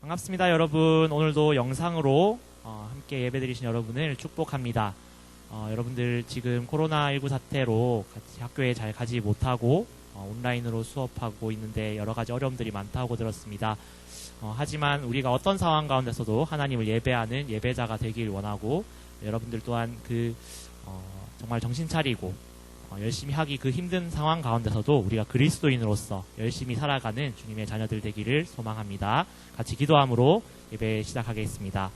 반갑습니다, 여러분. 오늘도 영상으로 함께 예배드리신 여러분을 축복합니다. 여러분들 지금 코로나19 사태로 같이 학교에 잘 가지 못하고 온라인으로 수업하고 있는데 여러 가지 어려움들이 많다고 들었습니다. 하지만 우리가 어떤 상황 가운데서도 하나님을 예배하는 예배자가 되길 원하고, 여러분들 또한 정말 정신 차리고 열심히 하기 그 힘든 상황 가운데서도 우리가 그리스도인으로서 열심히 살아가는 주님의 자녀들 되기를 소망합니다. 같이 기도함으로 예배 시작하겠습니다.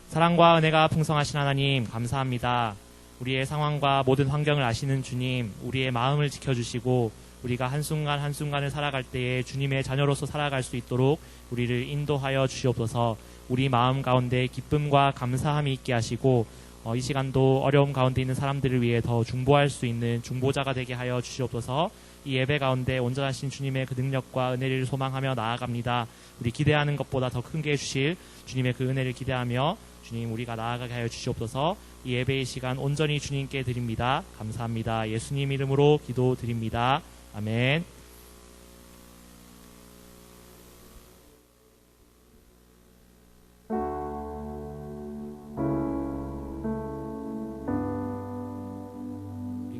사랑과 은혜가 풍성하신 하나님, 감사합니다. 우리의 상황과 모든 환경을 아시는 주님, 우리의 마음을 지켜주시고 우리가 한순간 한순간을 살아갈 때에 주님의 자녀로서 살아갈 수 있도록 우리를 인도하여 주시옵소서. 우리 마음 가운데 기쁨과 감사함이 있게 하시고 이 시간도 어려움 가운데 있는 사람들을 위해 더 중보할 수 있는 중보자가 되게 하여 주시옵소서. 이 예배 가운데 온전하신 주님의 그 능력과 은혜를 소망하며 나아갑니다. 우리 기대하는 것보다 더 큰 게 해주실 주님의 그 은혜를 기대하며 주님, 우리가 나아가게 하여 주시옵소서. 이 예배의 시간 온전히 주님께 드립니다. 감사합니다. 예수님 이름으로 기도드립니다. 아멘.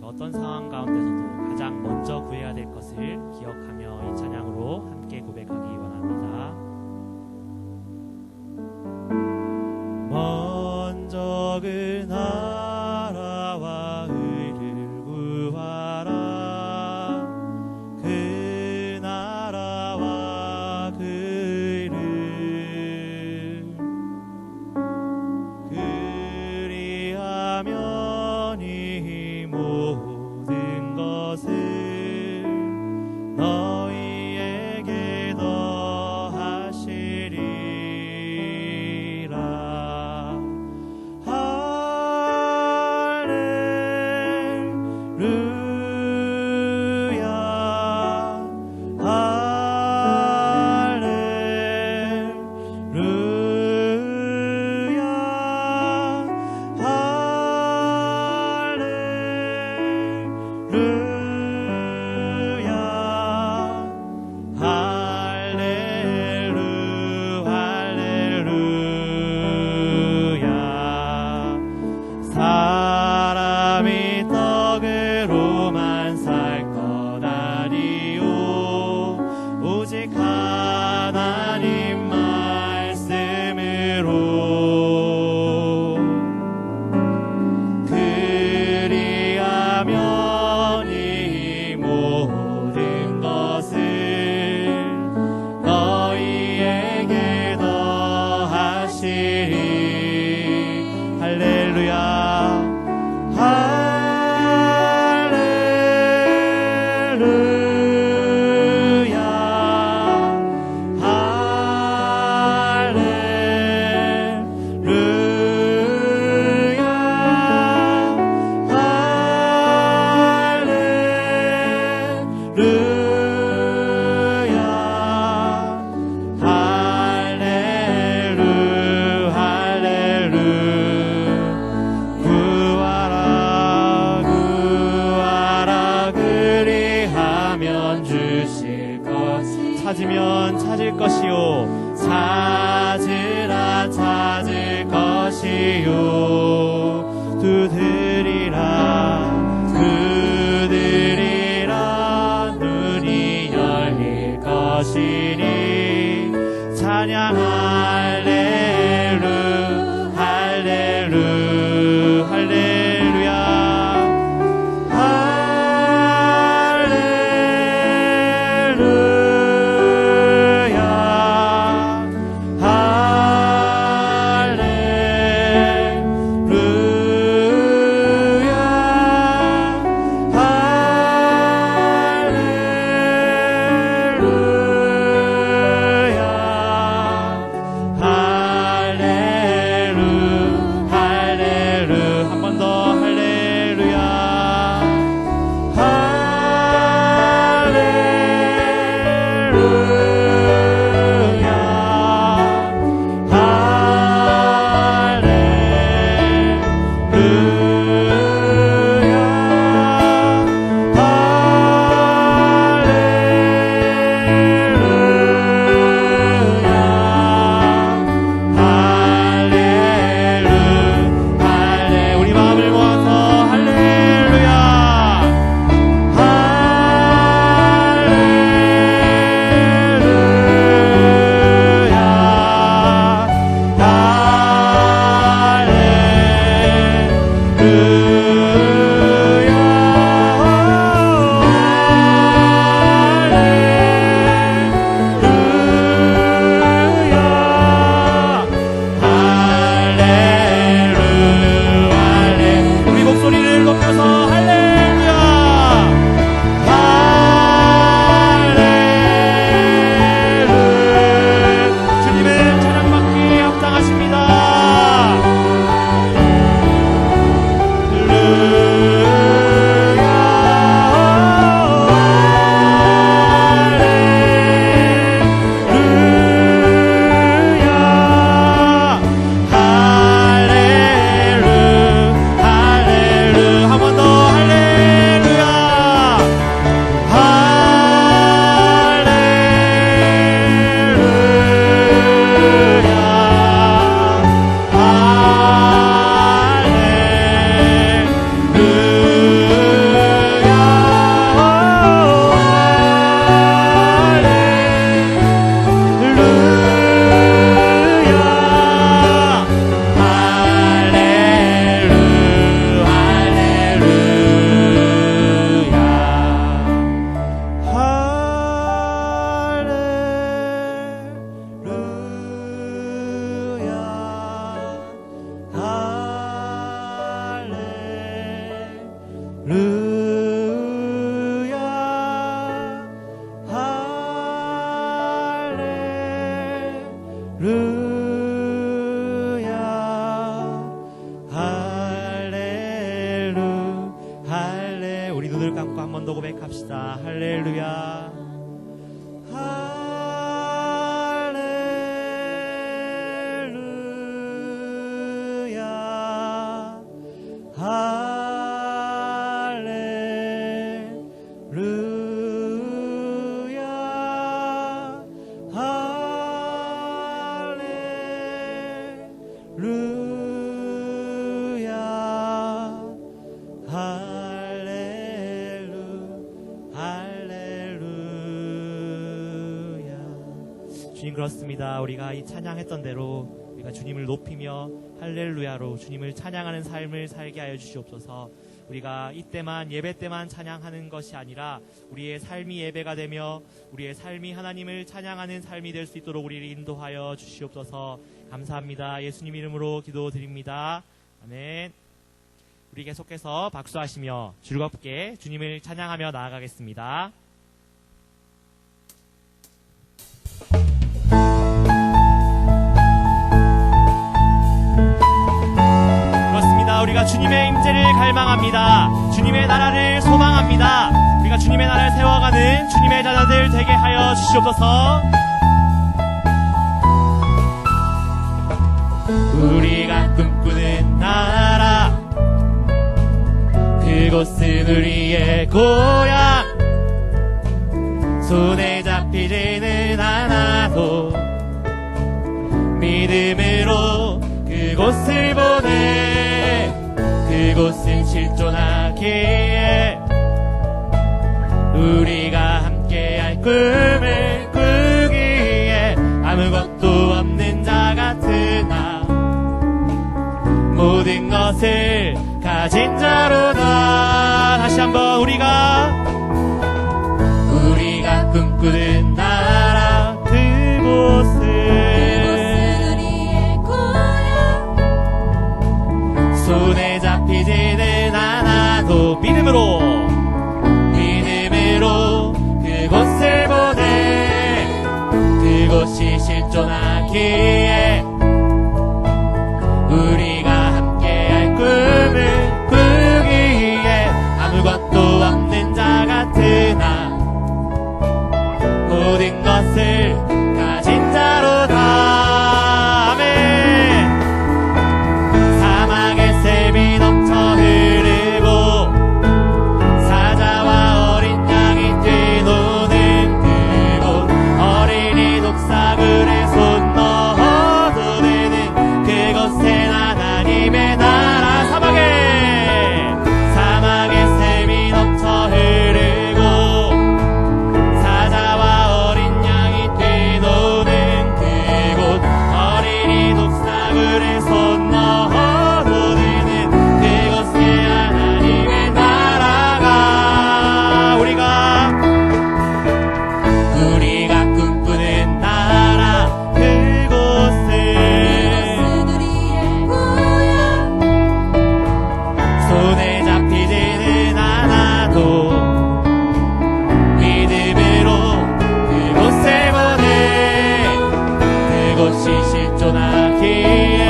어떤 상황 가운데서도 가장 먼저 구해야 될 것을 기억하며 이 찬양으로 함께 고백하기 원합니다. 먼저 그 나라와 의를 구하라. 그 나라와 그 의를 그리하면 이 모든 것을 너희에게 더하시리라. 사람이 떡으로만 살 것 아니요 오직 하나님 말씀으로 그리하면 이 모든 것을 너희에게 더하시리. 할렐루야. 찾으면 찾을 것이요 찾으라 찾을 것이요 두드리라 눈이 열릴 것이니 찬양 할렐루 할렐루 할렐루야. 할렐. 우리 눈을 감고 한 번 더 고백합시다. 할렐루야. 주님, 그렇습니다. 우리가 이 찬양했던 대로 우리가 주님을 높이며 할렐루야로 주님을 찬양하는 삶을 살게 하여 주시옵소서. 우리가 이때만 예배 때만 찬양하는 것이 아니라 우리의 삶이 예배가 되며 우리의 삶이 하나님을 찬양하는 삶이 될 수 있도록 우리를 인도하여 주시옵소서. 감사합니다. 예수님 이름으로 기도드립니다. 아멘. 우리 계속해서 박수하시며 즐겁게 주님을 찬양하며 나아가겠습니다. 그렇습니다. 우리가 주님의 임재를 갈망합니다. 주님의 나라를 소망합니다. 우리가 주님의 나라를 세워가는 주님의 자녀들 되게 하여 주시옵소서. 우리가 꿈꾸는 나라, 그곳은 우리의 고향. 손에 잡히지는 않아도 믿음으로 그곳을 보내. 그곳은 실존하기에 우리가 함께할 꿈을 꾸기에 아무것도 없는 자 같으나 모든 것을 가진 자로다. 다시 한번 우리가 꿈꾸는 나라, 그곳은 우리의 고향. 손에 잡히지는 않아도 믿음으로 그곳을 보내. 그곳이 실존하기에 우리가 함께할 꿈을 꾸기에 아무것도 없는 자 같으나 모든 것을 가진 자로다. 아멘. 사막의 샘이 넘쳐 흐르고 사자와 어린 양이 뛰노는 그곳, 어린이 독사굴에 손 넣어도 되는 그곳엔 하나님의 나라. 사막의 샘이 넘쳐 흐르고 손 넣어도 되는 그곳에 하나님의 나라가 우리가 꿈꾸는 나라, 그곳은 우리의 고향. 손에 잡히지는 않아도 믿음으로 그곳에 보내. 그곳이 실존하기에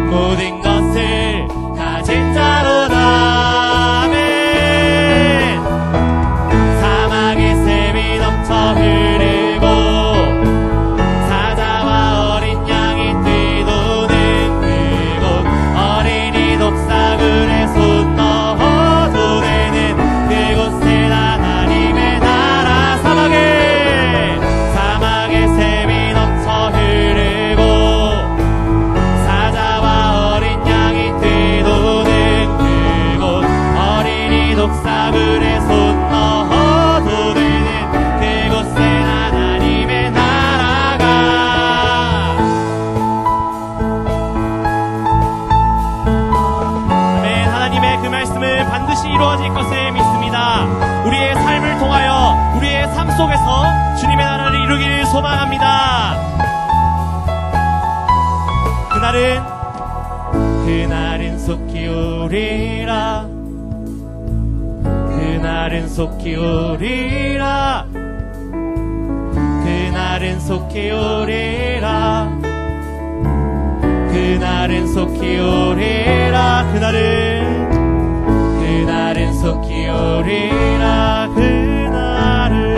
모든 것을 가진 자로다. 아멘. 사막의 샘이 넘쳐 흐르고 사자와 어린 양이 뛰노는 그곳, 어린이 독사굴에 손 넣어도 되는 그곳엔 하나님의 나라. 사막의 샘이 넘쳐 흐르고 독사굴에 손 넣어도 되는 그곳엔 하나님의 나라가. 아멘. 하나님의 그 말씀은 반드시 이루어질 것을 믿습니다. 우리의 삶을 통하여 우리의 삶 속에서 주님의 나라를 이루기를 소망합니다. 그날은 속히 오리라. 그날은 속히 오리라. 그날은 속히 오리라. 그날은 속히 오리라. 그날은 속히 오리라. 그날은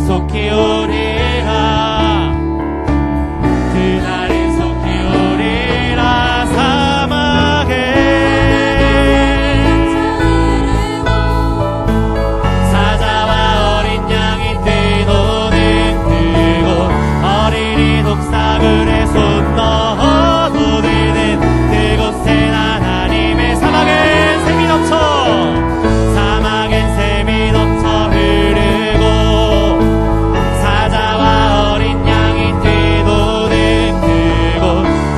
속히 오리라. 그날은 속히 오리라. 사막에 사자와 어린 양이 뛰노는 그곳, 어린이 독사글에 손 넣어도 되는 그곳에 하나님의 사막엔 샘이 넘쳐. 사막엔 샘이 넘쳐 흐르고 사자와 어린 양이 뛰노는 그곳,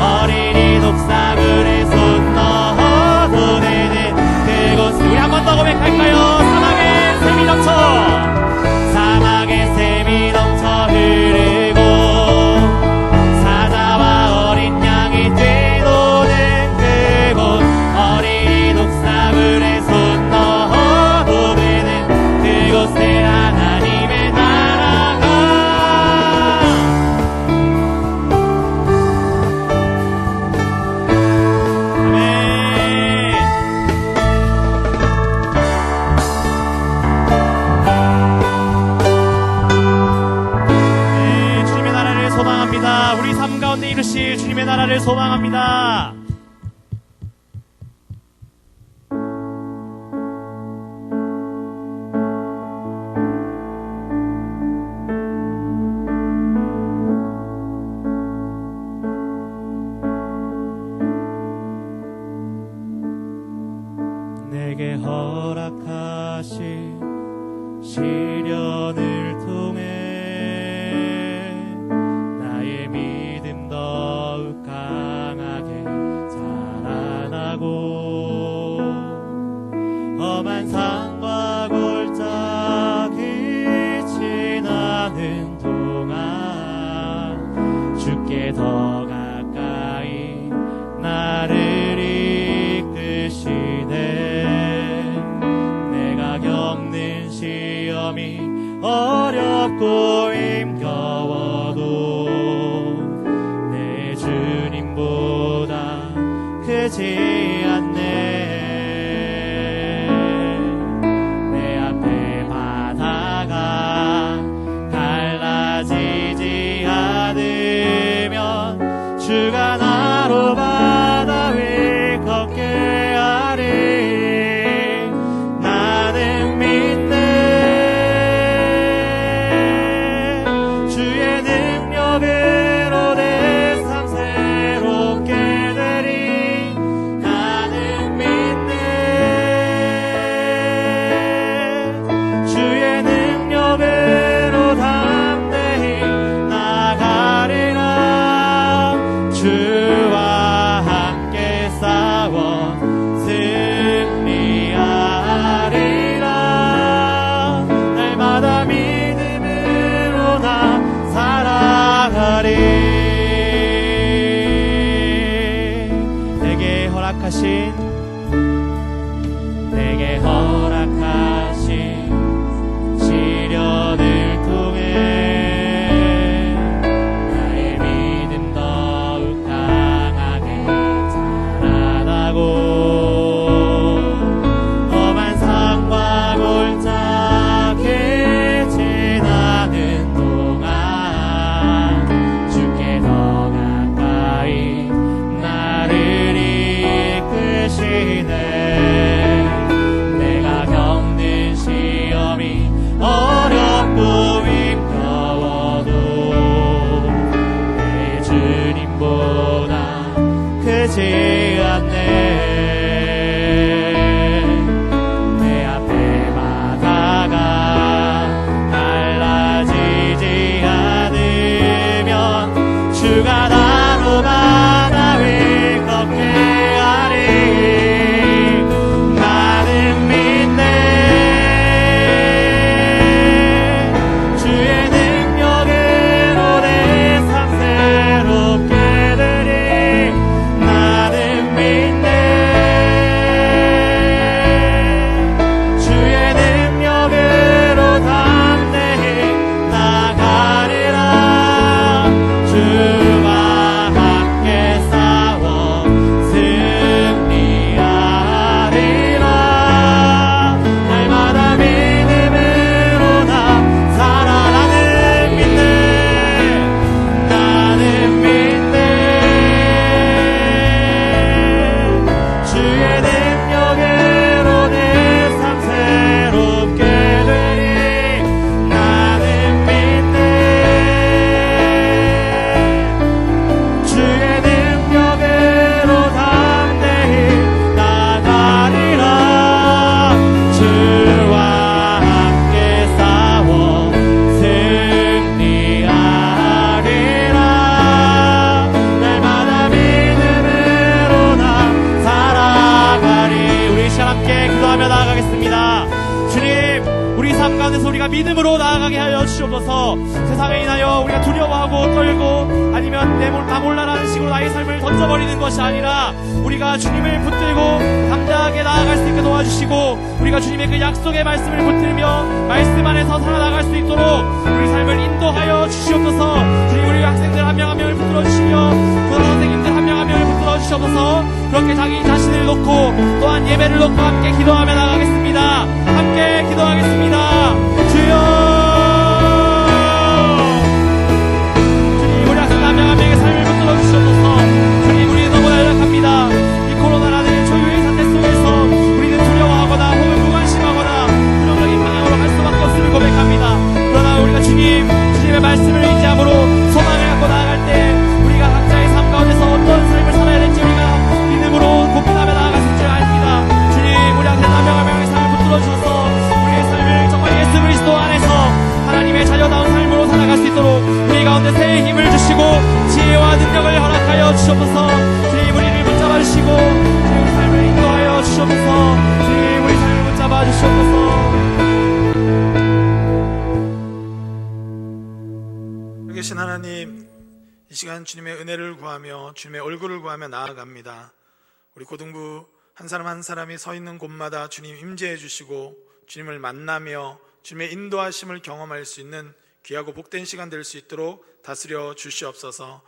어린이 독사글에 손 넣어도 되는 그곳. 우리 한 번 더 고백할까요? 사막엔 샘이 넘쳐. 사막에 샘이 넘쳐 흐르고 사자와 어린 양이 뛰노는 그곳, 어린이 독사글에 손 넣어도 되는 그곳에 하나님의 나라가. 아멘. 네, 주님의 나라를 소망합니다. 우리 삶 가운데 이루실 주님의 나라를 소망합니다. 내게 허락하신 시련을 통해 나의 믿음 더욱 강하게 자라나고 험한 산과 골짜기 지나는 동안 주께 더 가까이 나를 이끄시네. 내가 겪는 시험이 어렵고 힘겨워도 내 주님보다 크지 않네. 내 앞에 바다가 갈라지지 않으면 주가 나로 바다 위 걷게 하리. 나는 믿네. 주의 능력으로 내 삶 새롭게 되리. 나는 믿네. 주의 능력으로 담대히 나가리라. 주와 함께 싸워 승리하리라. 날마다 믿음으로 나 살아가리. 내게 허락하신 시련을 통해 나의 믿음 더욱 강하게 자라나고 험한 산과 골짜기 지나는 동안 주께 더 가까이 나를 이끄시네. 내가 겪는 시험이 어렵고 힘겨워도 내 주님보다 크지 않네. 내 앞에 바다가 갈라지지 않으면 주가 나로 바다 위 걷게 하리. 나는 믿네. 주의 능력으로 내 하여 주시옵소서. 세상에 인하여 우리가 두려워하고 떨고 아니면 나 몰라라는 식으로 나의 삶을 던져버리는 것이 아니라 우리가 주님을 붙들고 당당하게 나아갈 수 있게 도와주시고 우리가 주님의 그 약속의 말씀을 붙들며 말씀 안에서 살아나갈 수 있도록 우리 삶을 인도하여 주시옵소서. 주님, 우리 학생들 한 명 한 명을 붙들어 주시며 교사 선생님들 한 명 한 명을 붙들어 주시옵소서. 그렇게 자기 자신을 놓고 또한 예배를 놓고 함께 기도하며 나가겠습니다. 함께 기도하겠습니다. 주여, 주님, 우리 학생 한 명 한 명의 삶을 붙들어 주시옵소서. 주님, 우리 너무 연약합니다. 이 코로나라는 초유의 사태 속에서 우리는 두려워하거나 혹은 무관심하거나 부정적인 방향으로 갈 수밖에 없음을 고백합니다. 그러나 우리가 주님의 말씀을 의지함으로 소망을 갖고 나아갈 때 우리가 각자의 삶 가운데서 어떤 삶을 살아야 될지 우리가 믿음으로 고민하며 나아갈 수 있을 줄 압니다. 주님, 우리 학생 한 명 한 명의 삶을 붙들어 주셔서 우리의 삶을 정말 예수 그리스도 안에서 하나님의 자녀다운 삶으로 살아갈 수 있도록 우리 가운데 새해 힘을 주시고 지혜와 능력을 허락하여 주시옵소서. 주님, 우리를 붙잡아 주시고 주님, 우리 삶을 인도하여 주시옵소서. 주님, 우리 삶을 붙잡아 주시옵소서. 여기 계신 하나님, 이 시간 주님의 은혜를 구하며 주님의 얼굴을 구하며 나아갑니다. 우리 고등부 한 사람 한 사람이 서 있는 곳마다 주님 임재해 주시고 주님을 만나며 주님의 인도하심을 경험할 수 있는 귀하고 복된 시간 될 수 있도록 다스려 주시옵소서.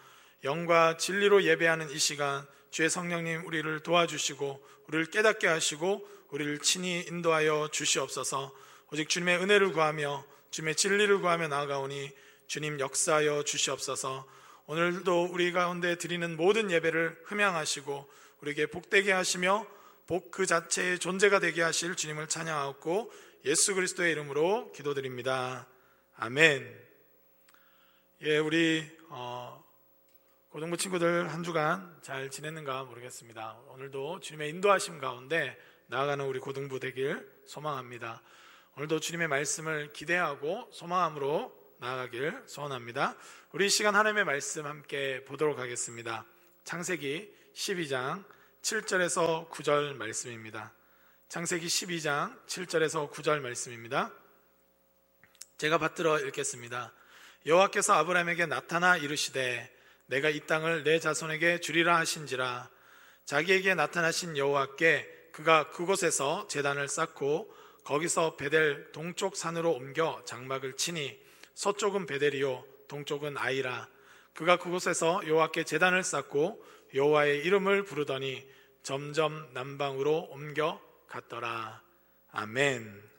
영과 진리로 예배하는 이 시간 주의 성령님 우리를 도와주시고 우리를 깨닫게 하시고 우리를 친히 인도하여 주시옵소서. 오직 주님의 은혜를 구하며 주님의 진리를 구하며 나아가오니 주님 역사하여 주시옵소서. 오늘도 우리 가운데 드리는 모든 예배를 흠양하시고 우리에게 복되게 하시며 복 그 자체의 존재가 되게 하실 주님을 찬양하고 예수 그리스도의 이름으로 기도드립니다. 아멘. 예, 우리 고등부 친구들 한 주간 잘 지냈는가 모르겠습니다. 오늘도 주님의 인도하심 가운데 나아가는 우리 고등부 되길 소망합니다. 오늘도 주님의 말씀을 기대하고 소망함으로 나아가길 소원합니다. 우리 이 시간 하나님의 말씀 함께 보도록 하겠습니다. 창세기 12장 7절에서 9절 말씀입니다. 창세기 12장 7절에서 9절 말씀입니다. 제가 받들어 읽겠습니다. 여호와께서 아브라함에게 나타나 이르시되 내가 이 땅을 내 자손에게 주리라 하신지라. 자기에게 나타나신 여호와께 그가 그곳에서 제단을 쌓고 거기서 베델 동쪽 산으로 옮겨 장막을 치니 서쪽은 베델이요 동쪽은 아이라. 그가 그곳에서 여호와께 제단을 쌓고 여호와의 이름을 부르더니 점점 남방으로 옮겨 갔더라. 아멘.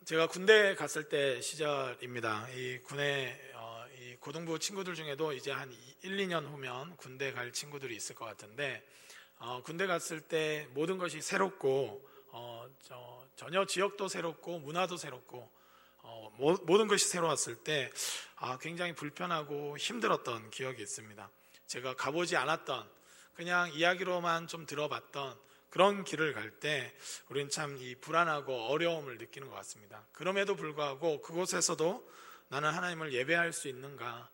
제가 군대 갔을 때 시절입니다. 이 군에 이 고등부 친구들 중에도 이제 한 1, 2년 후면 군대 갈 친구들이 있을 것 같은데 군대 갔을 때 모든 것이 새롭고 전혀 지역도 새롭고 문화도 새롭고 모든 것이 새로웠을 때 굉장히 불편하고 힘들었던 기억이 있습니다. 제가 가보지 않았던 그냥 이야기로만 좀 들어봤던 그런 길을 갈 때 우리는 참 이 불안하고 어려움을 느끼는 것 같습니다. 그럼에도 불구하고 그곳에서도 나는 하나님을 예배할 수 있는가,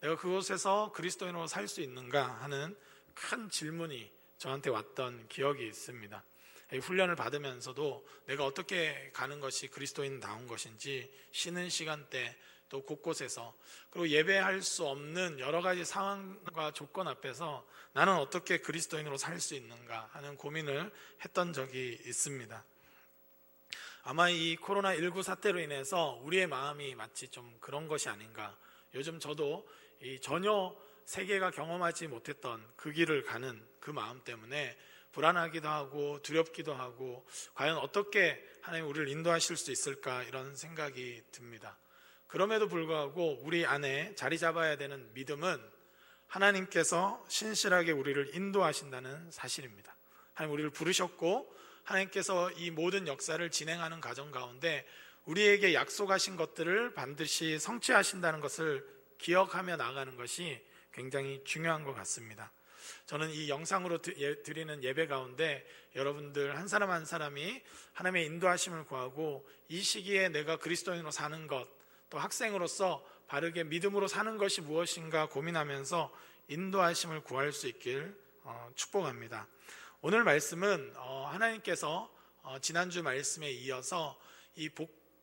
내가 그곳에서 그리스도인으로 살 수 있는가 하는 큰 질문이 저한테 왔던 기억이 있습니다. 훈련을 받으면서도 내가 어떻게 가는 것이 그리스도인다운 것인지 쉬는 시간대 또 곳곳에서, 그리고 예배할 수 없는 여러 가지 상황과 조건 앞에서 나는 어떻게 그리스도인으로 살 수 있는가 하는 고민을 했던 적이 있습니다. 아마 이 코로나19 사태로 인해서 우리의 마음이 마치 좀 그런 것이 아닌가. 요즘 저도 전혀 세계가 경험하지 못했던 그 길을 가는 그 마음 때문에 불안하기도 하고 두렵기도 하고 과연 어떻게 하나님 우리를 인도하실 수 있을까 이런 생각이 듭니다. 그럼에도 불구하고 우리 안에 자리 잡아야 되는 믿음은 하나님께서 신실하게 우리를 인도하신다는 사실입니다. 하나님 우리를 부르셨고 하나님께서 이 모든 역사를 진행하는 과정 가운데 우리에게 약속하신 것들을 반드시 성취하신다는 것을 기억하며 나가는 것이 굉장히 중요한 것 같습니다. 저는 이 영상으로 드리는 예배 가운데 여러분들 한 사람 한 사람이 하나님의 인도하심을 구하고 이 시기에 내가 그리스도인으로 사는 것, 또 학생으로서 바르게 믿음으로 사는 것이 무엇인가 고민하면서 인도하심을 구할 수 있길 축복합니다. 오늘 말씀은 하나님께서 지난주 말씀에 이어서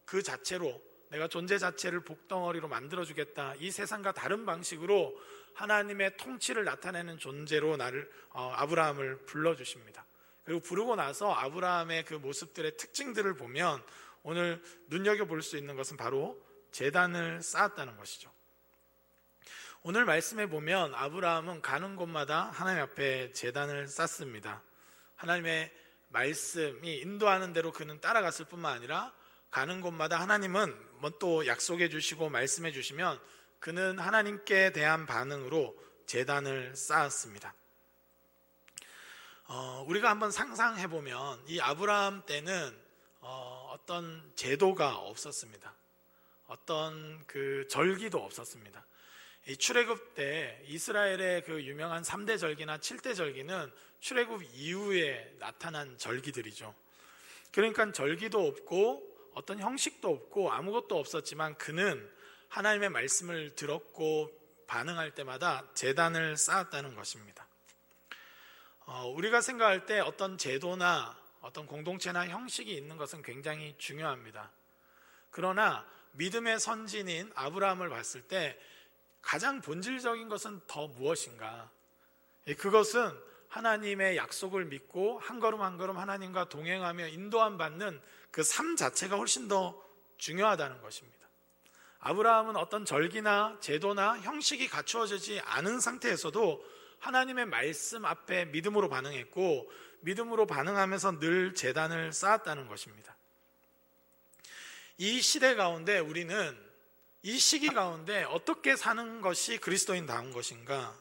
그 자체로 내가 존재 자체를 복덩어리로 만들어주겠다, 이 세상과 다른 방식으로 하나님의 통치를 나타내는 존재로 아브라함을 불러주십니다. 그리고 부르고 나서 아브라함의 그 모습들의 특징들을 보면 오늘 눈여겨볼 수 있는 것은 바로 제단을 쌓았다는 것이죠. 오늘 말씀에 보면 아브라함은 가는 곳마다 하나님 앞에 제단을 쌓습니다. 하나님의 말씀이 인도하는 대로 그는 따라갔을 뿐만 아니라 가는 곳마다 하나님은 또 약속해 주시고 말씀해 주시면 그는 하나님께 대한 반응으로 제단을 쌓았습니다. 우리가 한번 상상해 보면 이 아브라함 때는 어떤 제도가 없었습니다. 어떤 그 절기도 없었습니다. 이 출애굽 때 이스라엘의 그 유명한 3대 절기나 7대 절기는 출애굽 이후에 나타난 절기들이죠. 그러니까 절기도 없고 어떤 형식도 없고 아무것도 없었지만 그는 하나님의 말씀을 들었고 반응할 때마다 제단을 쌓았다는 것입니다. 우리가 생각할 때 어떤 제도나 어떤 공동체나 형식이 있는 것은 굉장히 중요합니다. 그러나 믿음의 선진인 아브라함을 봤을 때 가장 본질적인 것은 더 무엇인가? 그것은 하나님의 약속을 믿고 한 걸음 한 걸음 하나님과 동행하며 인도함 받는 그 삶 자체가 훨씬 더 중요하다는 것입니다. 아브라함은 어떤 절기나 제도나 형식이 갖추어지지 않은 상태에서도 하나님의 말씀 앞에 믿음으로 반응했고 믿음으로 반응하면서 늘 제단을 쌓았다는 것입니다. 이 시대 가운데 우리는 이 시기 가운데 어떻게 사는 것이 그리스도인다운 것인가?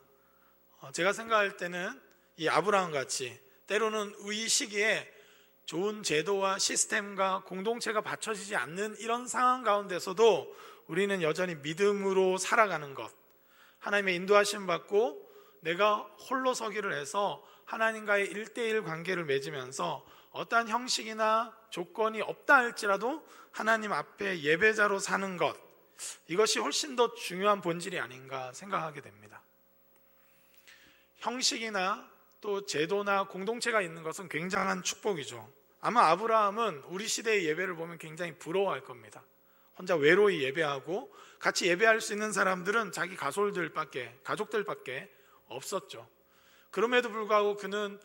제가 생각할 때는 이 아브라함 같이 때로는 이 시기에 좋은 제도와 시스템과 공동체가 받쳐지지 않는 이런 상황 가운데서도 우리는 여전히 믿음으로 살아가는 것, 하나님의 인도하심 받고 내가 홀로 서기를 해서 하나님과의 1대1 관계를 맺으면서 어떠한 형식이나 조건이 없다 할지라도 하나님 앞에 예배자로 사는 것, 이것이 훨씬 더 중요한 본질이 아닌가 생각하게 됩니다. 형식이나 또 제도나 공동체가 있는 것은 굉장한 축복이죠. 아마 아브라함은 우리 시대의 예배를 보면 굉장히 부러워할 겁니다. 혼자 외로이 예배하고 같이 예배할 수 있는 사람들은 자기 가족들밖에 없었죠. 그럼에도 불구하고 그는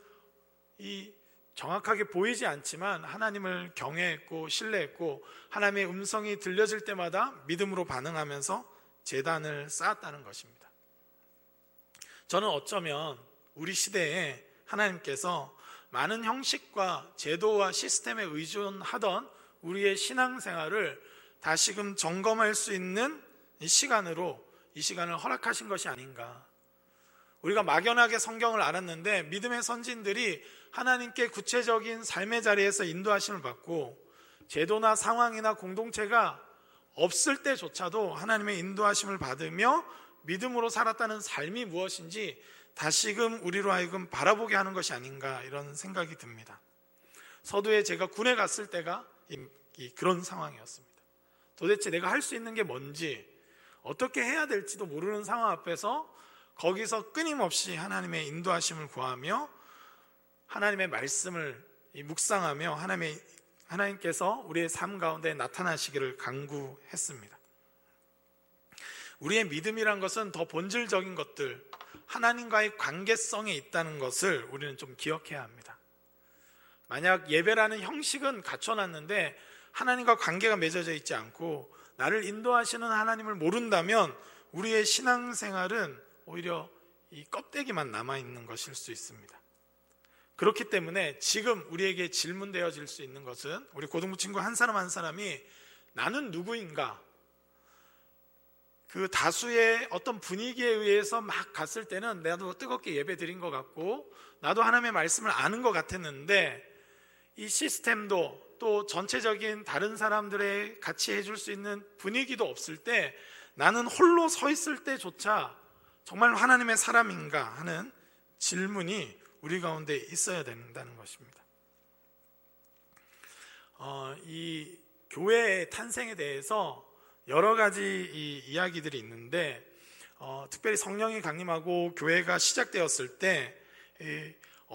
정확하게 보이지 않지만 하나님을 경외했고 신뢰했고 하나님의 음성이 들려질 때마다 믿음으로 반응하면서 제단을 쌓았다는 것입니다. 저는 어쩌면 우리 시대에 하나님께서 많은 형식과 제도와 시스템에 의존하던 우리의 신앙생활을 다시금 점검할 수 있는 이 시간을 허락하신 것이 아닌가. 우리가 막연하게 성경을 알았는데 믿음의 선진들이 하나님께 구체적인 삶의 자리에서 인도하심을 받고 제도나 상황이나 공동체가 없을 때조차도 하나님의 인도하심을 받으며 믿음으로 살았다는 삶이 무엇인지 다시금 우리로 하여금 바라보게 하는 것이 아닌가, 이런 생각이 듭니다. 서두에 제가 군에 갔을 때가 그런 상황이었습니다. 도대체 내가 할 수 있는 게 뭔지, 어떻게 해야 될지도 모르는 상황 앞에서 거기서 끊임없이 하나님의 인도하심을 구하며 하나님의 말씀을 묵상하며 하나님께서 우리의 삶 가운데 나타나시기를 간구했습니다. 우리의 믿음이란 것은 더 본질적인 것들, 하나님과의 관계성에 있다는 것을 우리는 좀 기억해야 합니다. 만약 예배라는 형식은 갖춰놨는데 하나님과 관계가 맺어져 있지 않고 나를 인도하시는 하나님을 모른다면 우리의 신앙생활은 오히려 이 껍데기만 남아있는 것일 수 있습니다. 그렇기 때문에 지금 우리에게 질문되어질 수 있는 것은, 우리 고등부 친구 한 사람 한 사람이 나는 누구인가? 그 다수의 어떤 분위기에 의해서 막 갔을 때는 나도 뜨겁게 예배 드린 것 같고 나도 하나님의 말씀을 아는 것 같았는데, 이 시스템도 또 전체적인 다른 사람들의 같이 해줄 수 있는 분위기도 없을 때 나는 홀로 서 있을 때조차 정말 하나님의 사람인가 하는 질문이 우리 가운데 있어야 된다는 것입니다. 이 교회의 탄생에 대해서 여러 가지 이야기들이 있는데 특별히 성령이 강림하고 교회가 시작되었을 때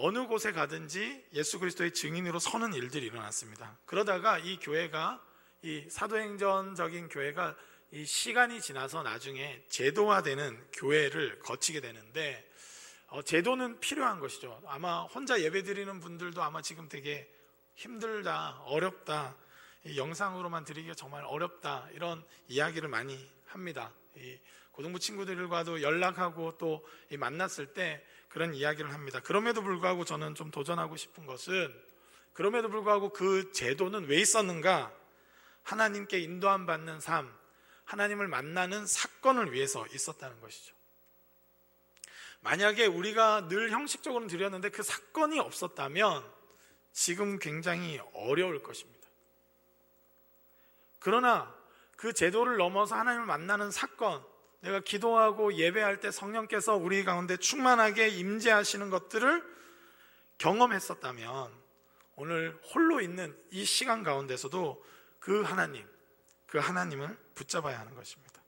어느 곳에 가든지 예수 그리스도의 증인으로 서는 일들이 일어났습니다. 그러다가 이 교회가, 이 사도행전적인 교회가 이 시간이 지나서 나중에 제도화되는 교회를 거치게 되는데, 제도는 필요한 것이죠. 아마 혼자 예배드리는 분들도 아마 지금 되게 힘들다, 어렵다, 이 영상으로만 드리기가 정말 어렵다, 이런 이야기를 많이 합니다. 이 고등부 친구들과도 연락하고 또 만났을 때 그런 이야기를 합니다. 그럼에도 불구하고 저는 좀 도전하고 싶은 것은, 그럼에도 불구하고 그 제도는 왜 있었는가? 하나님께 인도함 받는 삶, 하나님을 만나는 사건을 위해서 있었다는 것이죠. 만약에 우리가 늘 형식적으로 드렸는데 그 사건이 없었다면 지금 굉장히 어려울 것입니다. 그러나 그 제도를 넘어서 하나님을 만나는 사건, 내가 기도하고 예배할 때 성령께서 우리 가운데 충만하게 임재하시는 것들을 경험했었다면 오늘 홀로 있는 이 시간 가운데서도 그 하나님을 붙잡아야 하는 것입니다.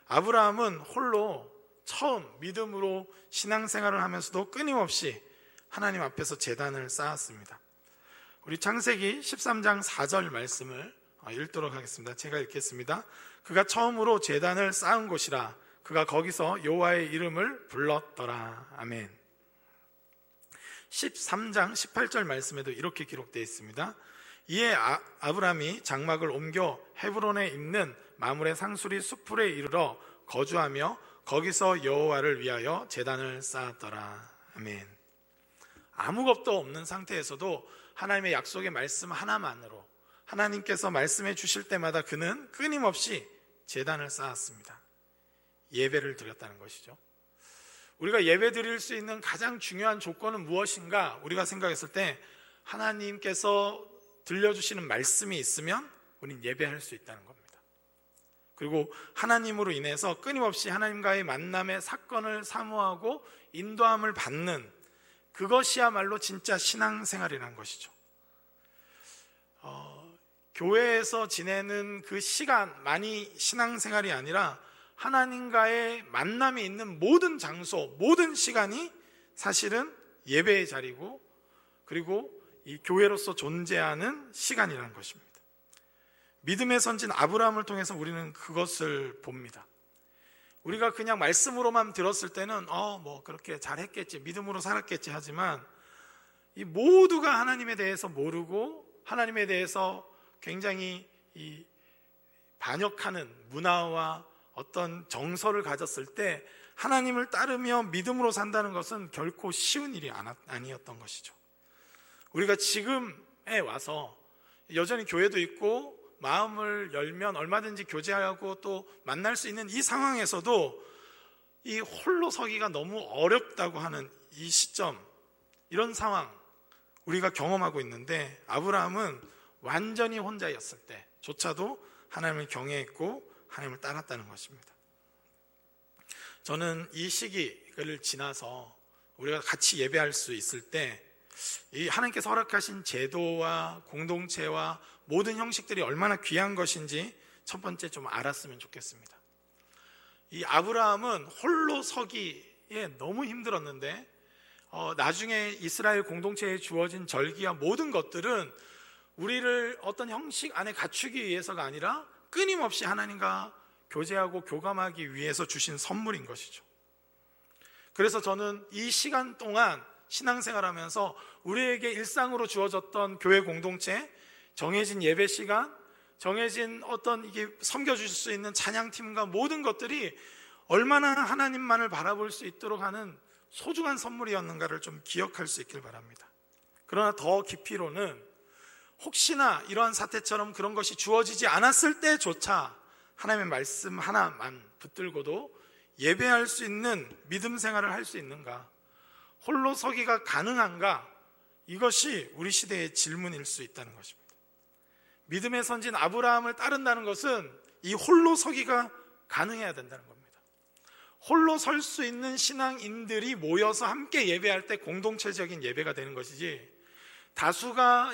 아브라함은 홀로 처음 믿음으로 신앙생활을 하면서도 끊임없이 하나님 앞에서 제단을 쌓았습니다. 우리 창세기 13장 4절 말씀을 읽도록 하겠습니다. 제가 읽겠습니다. 그가 처음으로 제단을 쌓은 곳이라 그가 거기서 여호와의 이름을 불렀더라. 아멘. 13장 18절 말씀에도 이렇게 기록되어 있습니다. 이에 아브라함이 장막을 옮겨 헤브론에 있는 마므레 상수리 수풀에 이르러 거주하며 거기서 여호와를 위하여 제단을 쌓았더라. 아멘. 아무것도 없는 상태에서도 하나님의 약속의 말씀 하나만으로 하나님께서 말씀해 주실 때마다 그는 끊임없이 제단을 쌓았습니다. 예배를 드렸다는 것이죠. 우리가 예배 드릴 수 있는 가장 중요한 조건은 무엇인가? 우리가 생각했을 때 하나님께서 들려주시는 말씀이 있으면 우리는 예배할 수 있다는 겁니다. 그리고 하나님으로 인해서 끊임없이 하나님과의 만남의 사건을 사모하고 인도함을 받는, 그것이야말로 진짜 신앙생활이라는 것이죠. 교회에서 지내는 그 시간만이 신앙생활이 아니라 하나님과의 만남이 있는 모든 장소, 모든 시간이 사실은 예배의 자리고, 그리고 이 교회로서 존재하는 시간이라는 것입니다. 믿음의 선진 아브라함을 통해서 우리는 그것을 봅니다. 우리가 그냥 말씀으로만 들었을 때는 뭐 그렇게 잘했겠지, 믿음으로 살았겠지 하지만, 이 모두가 하나님에 대해서 모르고 하나님에 대해서 굉장히 이 반역하는 문화와 어떤 정서를 가졌을 때 하나님을 따르며 믿음으로 산다는 것은 결코 쉬운 일이 아니었던 것이죠. 우리가 지금에 와서 여전히 교회도 있고 마음을 열면 얼마든지 교제하고 또 만날 수 있는 이 상황에서도 이 홀로 서기가 너무 어렵다고 하는 이 시점, 이런 상황 우리가 경험하고 있는데, 아브라함은 완전히 혼자였을 때조차도 하나님을 경외했고 하나님을 따랐다는 것입니다. 저는 이 시기를 지나서 우리가 같이 예배할 수 있을 때 이 하나님께서 허락하신 제도와 공동체와 모든 형식들이 얼마나 귀한 것인지 첫 번째 좀 알았으면 좋겠습니다. 이 아브라함은 홀로 서기에 너무 힘들었는데 나중에 이스라엘 공동체에 주어진 절기와 모든 것들은 우리를 어떤 형식 안에 갖추기 위해서가 아니라 끊임없이 하나님과 교제하고 교감하기 위해서 주신 선물인 것이죠. 그래서 저는 이 시간 동안 신앙생활하면서 우리에게 일상으로 주어졌던 교회 공동체, 정해진 예배 시간, 정해진 어떤 이게 섬겨주실 수 있는 찬양팀과 모든 것들이 얼마나 하나님만을 바라볼 수 있도록 하는 소중한 선물이었는가를 좀 기억할 수 있길 바랍니다. 그러나 더 깊이로는 혹시나 이러한 사태처럼 그런 것이 주어지지 않았을 때조차 하나님의 말씀 하나만 붙들고도 예배할 수 있는 믿음 생활을 할 수 있는가, 홀로 서기가 가능한가, 이것이 우리 시대의 질문일 수 있다는 것입니다. 믿음의 선진 아브라함을 따른다는 것은 이 홀로 서기가 가능해야 된다는 겁니다. 홀로 설 수 있는 신앙인들이 모여서 함께 예배할 때 공동체적인 예배가 되는 것이지, 다수가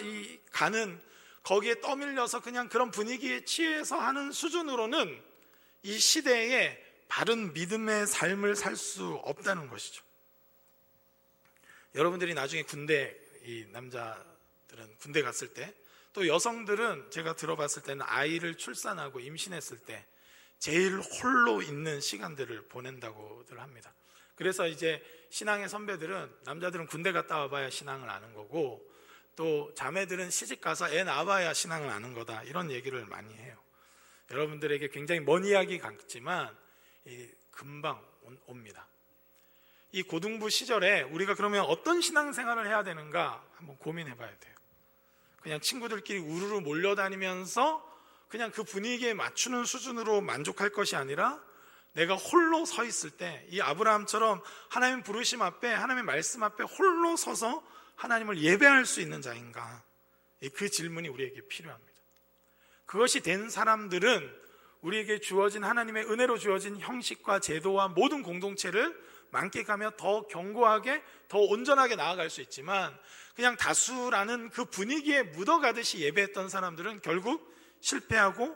가는 거기에 떠밀려서 그냥 그런 분위기에 취해서 하는 수준으로는 이 시대에 바른 믿음의 삶을 살 수 없다는 것이죠. 여러분들이 나중에 군대, 이 남자들은 군대 갔을 때, 또 여성들은 제가 들어봤을 때는 아이를 출산하고 임신했을 때 제일 홀로 있는 시간들을 보낸다고들 합니다. 그래서 이제 신앙의 선배들은 남자들은 군대 갔다 와봐야 신앙을 아는 거고, 또 자매들은 시집 가서 애 낳아봐야 신앙을 아는 거다, 이런 얘기를 많이 해요. 여러분들에게 굉장히 먼 이야기 같지만 금방 옵니다. 이 고등부 시절에 우리가 그러면 어떤 신앙생활을 해야 되는가 한번 고민해 봐야 돼요. 그냥 친구들끼리 우르르 몰려다니면서 그냥 그 분위기에 맞추는 수준으로 만족할 것이 아니라 내가 홀로 서 있을 때 이 아브라함처럼 하나님 부르심 앞에, 하나님의 말씀 앞에 홀로 서서 하나님을 예배할 수 있는 자인가, 그 질문이 우리에게 필요합니다. 그것이 된 사람들은 우리에게 주어진 하나님의 은혜로 주어진 형식과 제도와 모든 공동체를 만끽하며 더 견고하게, 더 온전하게 나아갈 수 있지만, 그냥 다수라는 그 분위기에 묻어가듯이 예배했던 사람들은 결국 실패하고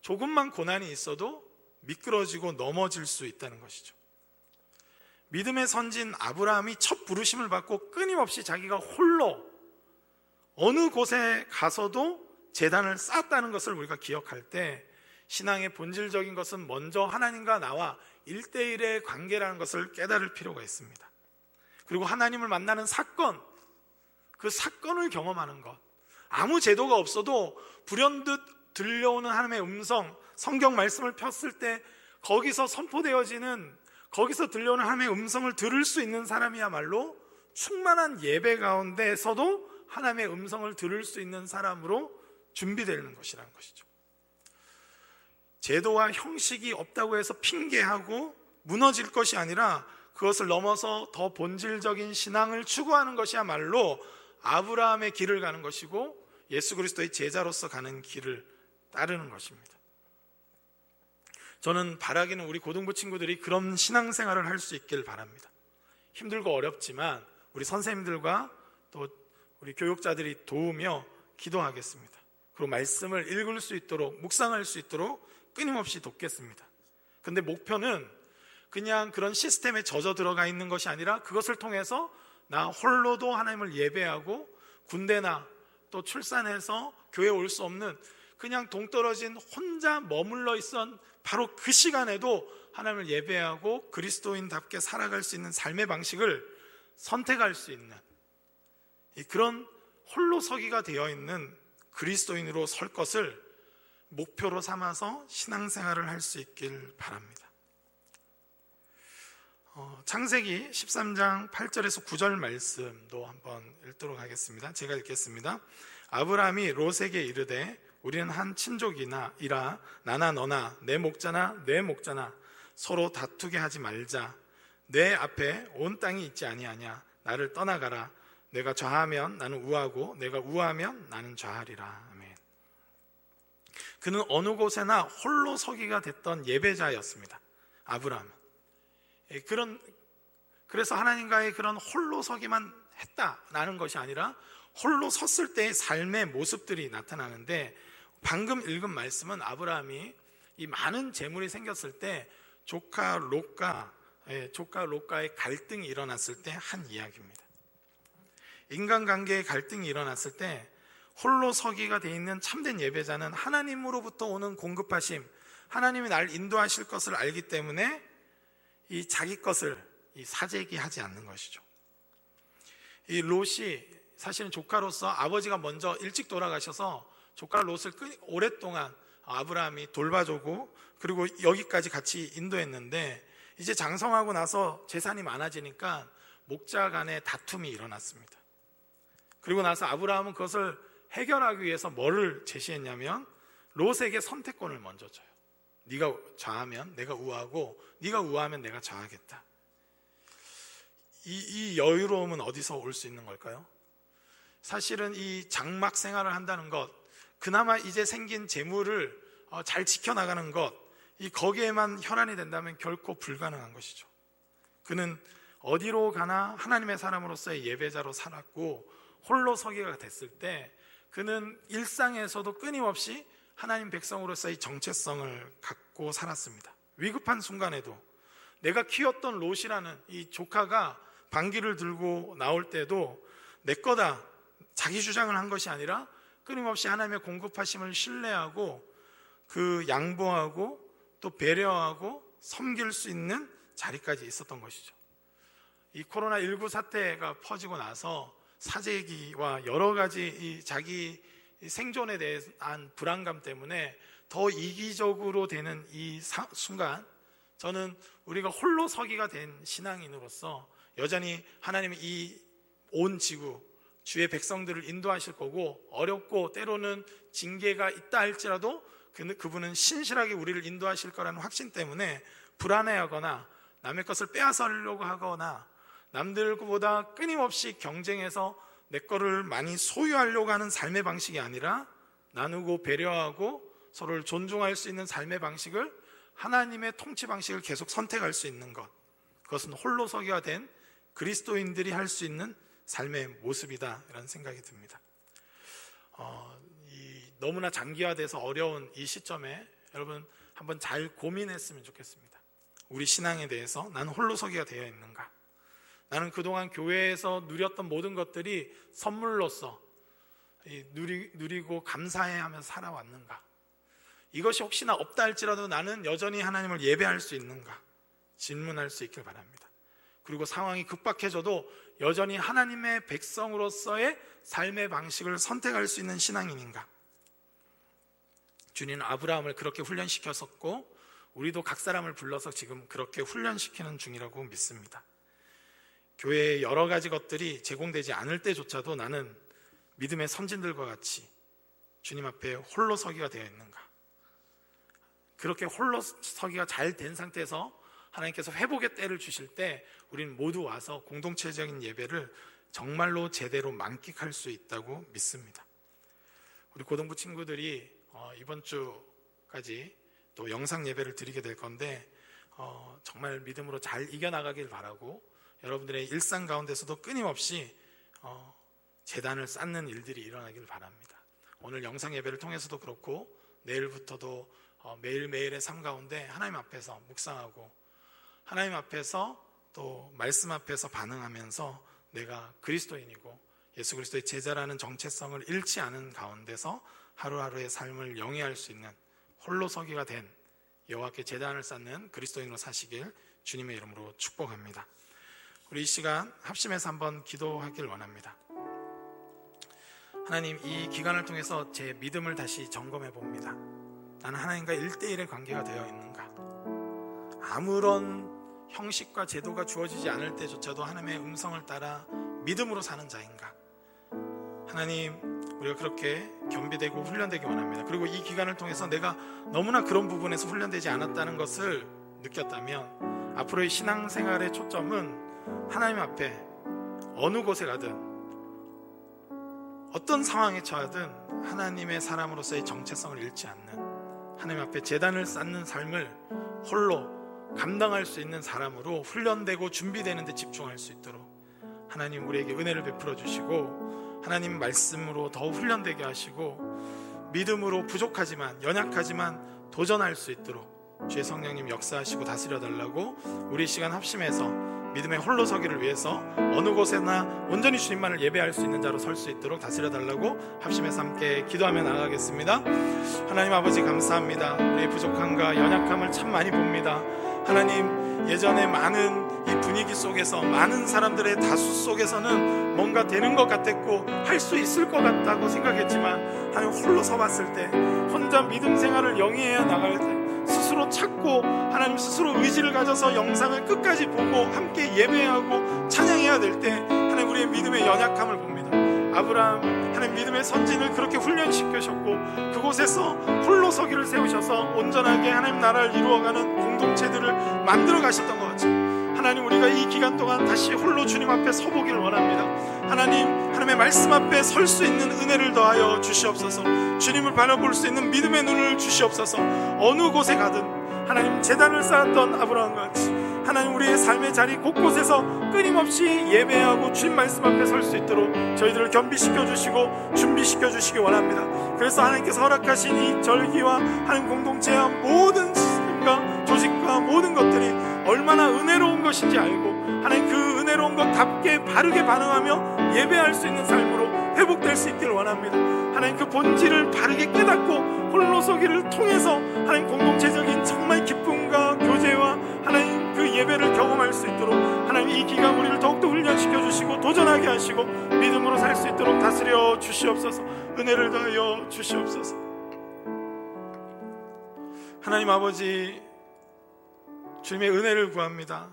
조금만 고난이 있어도 미끄러지고 넘어질 수 있다는 것이죠. 믿음의 선진 아브라함이 첫 부르심을 받고 끊임없이 자기가 홀로 어느 곳에 가서도 제단을 쌓았다는 것을 우리가 기억할 때, 신앙의 본질적인 것은 먼저 하나님과 나와 1대1의 관계라는 것을 깨달을 필요가 있습니다. 그리고 하나님을 만나는 사건, 그 사건을 경험하는 것, 아무 제도가 없어도 불현듯 들려오는 하나님의 음성, 성경 말씀을 폈을 때 거기서 선포되어지는, 거기서 들려오는 하나님의 음성을 들을 수 있는 사람이야말로 충만한 예배 가운데에서도 하나님의 음성을 들을 수 있는 사람으로 준비되는 것이라는 것이죠. 제도와 형식이 없다고 해서 핑계하고 무너질 것이 아니라 그것을 넘어서 더 본질적인 신앙을 추구하는 것이야말로 아브라함의 길을 가는 것이고 예수 그리스도의 제자로서 가는 길을 따르는 것입니다. 저는 바라기는 우리 고등부 친구들이 그런 신앙생활을 할 수 있길 바랍니다. 힘들고 어렵지만 우리 선생님들과 또 우리 교육자들이 도우며 기도하겠습니다. 그리고 말씀을 읽을 수 있도록, 묵상할 수 있도록 끊임없이 돕겠습니다. 근데 목표는 그냥 그런 시스템에 젖어 들어가 있는 것이 아니라 그것을 통해서 나 홀로도 하나님을 예배하고, 군대나 또 출산해서 교회에 올 수 없는 그냥 동떨어진 혼자 머물러 있던 바로 그 시간에도 하나님을 예배하고 그리스도인답게 살아갈 수 있는 삶의 방식을 선택할 수 있는, 그런 홀로 서기가 되어 있는 그리스도인으로 설 것을 목표로 삼아서 신앙생활을 할 수 있길 바랍니다. 창세기 13장 8절에서 9절 말씀도 한번 읽도록 하겠습니다. 제가 읽겠습니다. 아브라함이 롯에게 이르되 우리는 한 친족이나 이라 나나 너나 내 목자나 내 목자나 서로 다투게 하지 말자. 내 앞에 온 땅이 있지 아니하냐. 나를 떠나가라. 내가 좌하면 나는 우하고 내가 우하면 나는 좌하리라. 아멘. 그는 어느 곳에나 홀로 서기가 됐던 예배자였습니다. 아브라함은. 그래서 하나님과의 그런 홀로 서기만 했다라는 것이 아니라 홀로 섰을 때의 삶의 모습들이 나타나는데, 방금 읽은 말씀은 아브라함이 이 많은 재물이 생겼을 때 조카 롯과의 갈등이 일어났을 때 한 이야기입니다. 인간관계의 갈등이 일어났을 때 홀로 서기가 되어 있는 참된 예배자는 하나님으로부터 오는 공급하심, 하나님이 날 인도하실 것을 알기 때문에 이 자기 것을 사재기하지 않는 것이죠. 이 롯이 사실은 조카로서 아버지가 먼저 일찍 돌아가셔서 조카 롯을 오랫동안 아브라함이 돌봐주고 그리고 여기까지 같이 인도했는데, 이제 장성하고 나서 재산이 많아지니까 목자 간의 다툼이 일어났습니다. 그리고 나서 아브라함은 그것을 해결하기 위해서 뭐를 제시했냐면 롯에게 선택권을 먼저 줘요. 네가 좌하면 내가 우하고 네가 우하면 내가 좌하겠다. 이 여유로움은 어디서 올 수 있는 걸까요? 사실은 이 장막 생활을 한다는 것, 그나마 이제 생긴 재물을 잘 지켜나가는 것, 거기에만 혈안이 된다면 결코 불가능한 것이죠. 그는 어디로 가나 하나님의 사람으로서의 예배자로 살았고, 홀로 서기가 됐을 때 그는 일상에서도 끊임없이 하나님 백성으로서의 정체성을 갖고 살았습니다. 위급한 순간에도 내가 키웠던 롯이라는 이 조카가 방귀를 들고 나올 때도 내 거다 자기 주장을 한 것이 아니라 끊임없이 하나님의 공급하심을 신뢰하고 그 양보하고 또 배려하고 섬길 수 있는 자리까지 있었던 것이죠. 이 코로나19 사태가 퍼지고 나서 사재기와 여러 가지 이 자기 생존에 대한 불안감 때문에 더 이기적으로 되는 이 순간, 저는 우리가 홀로 서기가 된 신앙인으로서 여전히 하나님이 이 온 지구 주의 백성들을 인도하실 거고, 어렵고 때로는 징계가 있다 할지라도 그분은 신실하게 우리를 인도하실 거라는 확신 때문에 불안해하거나 남의 것을 빼앗으려고 하거나 남들보다 끊임없이 경쟁해서 내 거를 많이 소유하려고 하는 삶의 방식이 아니라 나누고 배려하고 서로를 존중할 수 있는 삶의 방식을, 하나님의 통치 방식을 계속 선택할 수 있는 것, 그것은 홀로서기가 된 그리스도인들이 할 수 있는 삶의 모습이다, 이런 생각이 듭니다. 너무나 장기화돼서 어려운 이 시점에 여러분 한번 잘 고민했으면 좋겠습니다. 우리 신앙에 대해서 나는 홀로서기가 되어 있는가? 나는 그동안 교회에서 누렸던 모든 것들이 선물로서 누리고 감사해하면서 살아왔는가? 이것이 혹시나 없다 할지라도 나는 여전히 하나님을 예배할 수 있는가? 질문할 수 있길 바랍니다. 그리고 상황이 급박해져도 여전히 하나님의 백성으로서의 삶의 방식을 선택할 수 있는 신앙인인가? 주님은 아브라함을 그렇게 훈련시켰었고 우리도 각 사람을 불러서 지금 그렇게 훈련시키는 중이라고 믿습니다. 교회의 여러 가지 것들이 제공되지 않을 때조차도 나는 믿음의 선진들과 같이 주님 앞에 홀로 서기가 되어 있는가? 그렇게 홀로 서기가 잘 된 상태에서 하나님께서 회복의 때를 주실 때 우리는 모두 와서 공동체적인 예배를 정말로 제대로 만끽할 수 있다고 믿습니다. 우리 고등부 친구들이 이번 주까지 또 영상 예배를 드리게 될 건데 정말 믿음으로 잘 이겨나가길 바라고, 여러분들의 일상 가운데서도 끊임없이 제단을 쌓는 일들이 일어나길 바랍니다. 오늘 영상 예배를 통해서도 그렇고 내일부터도 매일매일의 삶 가운데 하나님 앞에서 묵상하고 하나님 앞에서 또 말씀 앞에서 반응하면서 내가 그리스도인이고 예수 그리스도의 제자라는 정체성을 잃지 않은 가운데서 하루하루의 삶을 영위할 수 있는 홀로서기가 된 여호와께 제단을 쌓는 그리스도인으로 사시길 주님의 이름으로 축복합니다. 우리 이 시간 합심해서 한번 기도하길 원합니다. 하나님, 이 기간을 통해서 제 믿음을 다시 점검해 봅니다. 나는 하나님과 1대1의 관계가 되어 있는가? 아무런 형식과 제도가 주어지지 않을 때조차도 하나님의 음성을 따라 믿음으로 사는 자인가? 하나님, 우리가 그렇게 겸비되고 훈련되기 원합니다. 그리고 이 기간을 통해서 내가 너무나 그런 부분에서 훈련되지 않았다는 것을 느꼈다면 앞으로의 신앙생활의 초점은 하나님 앞에 어느 곳에 가든 어떤 상황에 처하든 하나님의 사람으로서의 정체성을 잃지 않는, 하나님 앞에 제단을 쌓는 삶을 홀로 감당할 수 있는 사람으로 훈련되고 준비되는 데 집중할 수 있도록 하나님 우리에게 은혜를 베풀어 주시고, 하나님 말씀으로 더 훈련되게 하시고, 믿음으로 부족하지만 연약하지만 도전할 수 있도록 주의 성령님 역사하시고 다스려 달라고, 우리 시간 합심해서 믿음의 홀로서기를 위해서 어느 곳에나 온전히 주님만을 예배할 수 있는 자로 설 수 있도록 다스려 달라고 합심해서 함께 기도하며 나가겠습니다. 하나님 아버지, 감사합니다. 우리의 부족함과 연약함을 참 많이 봅니다. 하나님, 예전에 많은 이 분위기 속에서, 많은 사람들의 다수 속에서는 뭔가 되는 것 같았고 할 수 있을 것 같다고 생각했지만, 하나님 홀로 서봤을 때, 혼자 믿음 생활을 영위해야 나갈 때, 스스로 찾고 하나님 스스로 의지를 가져서 영상을 끝까지 보고 함께 예배하고 찬양해야 될 때, 하나님 우리의 믿음의 연약함을 봅니다. 아브라함, 하나님 믿음의 선진을 그렇게 훈련시키셨고 그곳에서 홀로 서기를 세우셔서 온전하게 하나님 나라를 이루어가는 공동체들을 만들어 가셨던 것 같죠. 하나님, 우리가 이 기간 동안 다시 홀로 주님 앞에 서보기를 원합니다. 하나님, 하나님의 말씀 앞에 설 수 있는 은혜를 더하여 주시옵소서. 주님을 바라볼 수 있는 믿음의 눈을 주시옵소서. 어느 곳에 가든 하나님 제단을 쌓았던 아브라함과 같이 하나님 우리의 삶의 자리 곳곳에서 끊임없이 예배하고 주님 말씀 앞에 설 수 있도록 저희들을 겸비시켜 주시고 준비시켜 주시기 원합니다. 그래서 하나님께서 허락하신 이 절기와 하나님 공동체와 모든 시스템과 조직과 모든 것들이 얼마나 은혜로운 것인지 알고 하나님 그 은혜로운 것답게 바르게 반응하며 예배할 수 있는 삶으로 회복될 수 있기를 원합니다. 하나님 그 본질을 바르게 깨닫고 홀로서기를 통해서 하나님 공동체적인 정말 기쁨과 교제와 하나님 그 예배를 경험할 수 있도록 하나님 이 기간 우리를 더욱더 훈련시켜 주시고 도전하게 하시고 믿음으로 살 수 있도록 다스려 주시옵소서. 은혜를 더하여 주시옵소서. 하나님 아버지, 주님의 은혜를 구합니다.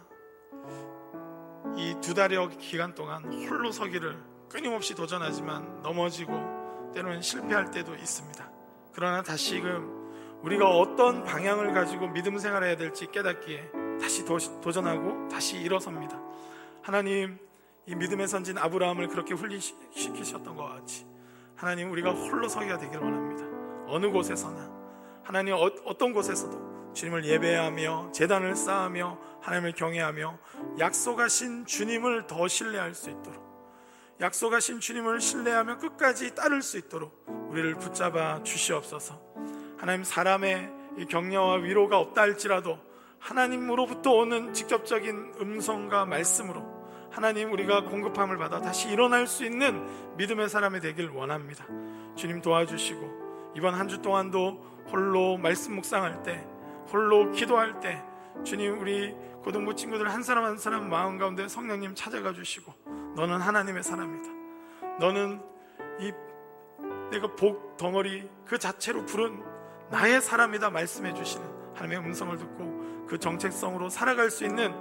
이 2달여 기간 동안 홀로 서기를 끊임없이 도전하지만 넘어지고 때로는 실패할 때도 있습니다. 그러나 다시금 우리가 어떤 방향을 가지고 믿음 생활해야 될지 깨닫기에 다시 도전하고 다시 일어섭니다. 하나님, 이 믿음의 선진 아브라함을 그렇게 훈련시키셨던 것 같이 하나님, 우리가 홀로 서기가 되기를 원합니다. 어느 곳에서나 하나님, 어떤 곳에서도 주님을 예배하며 제단을 쌓으며 하나님을 경외하며 약속하신 주님을 더 신뢰할 수 있도록, 약속하신 주님을 신뢰하며 끝까지 따를 수 있도록 우리를 붙잡아 주시옵소서. 하나님, 사람의 이 격려와 위로가 없다 할지라도 하나님으로부터 오는 직접적인 음성과 말씀으로 하나님, 우리가 공급함을 받아 다시 일어날 수 있는 믿음의 사람이 되길 원합니다. 주님 도와주시고 이번 한 주 동안도 홀로 말씀 묵상할 때, 홀로 기도할 때 주님, 우리 고등부 친구들 한 사람 한 사람 마음 가운데 성령님 찾아가 주시고, 너는 하나님의 사람이다, 너는 이 내가 복 덩어리 그 자체로 부른 나의 사람이다 말씀해 주시는 하나님의 음성을 듣고 그 정체성으로 살아갈 수 있는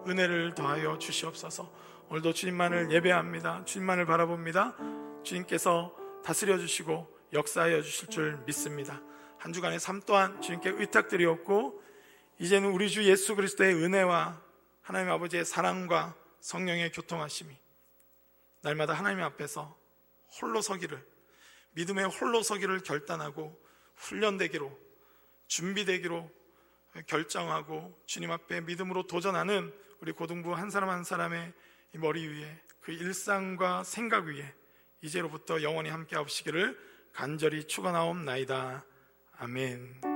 은혜를 더하여 주시옵소서. 오늘도 주님만을 예배합니다. 주님만을 바라봅니다. 주님께서 다스려 주시고 역사하여 주실 줄 믿습니다. 한 주간의 삶 또한 주님께 의탁드리옵고, 이제는 우리 주 예수 그리스도의 은혜와 하나님 아버지의 사랑과 성령의 교통하심이 날마다 하나님 앞에서 홀로 서기를, 믿음의 홀로 서기를 결단하고 훈련되기로, 준비되기로 결정하고 주님 앞에 믿음으로 도전하는 우리 고등부 한 사람 한 사람의 이 머리 위에, 그 일상과 생각 위에 이제로부터 영원히 함께 하시기를 간절히 축원하옵나이다. 아멘.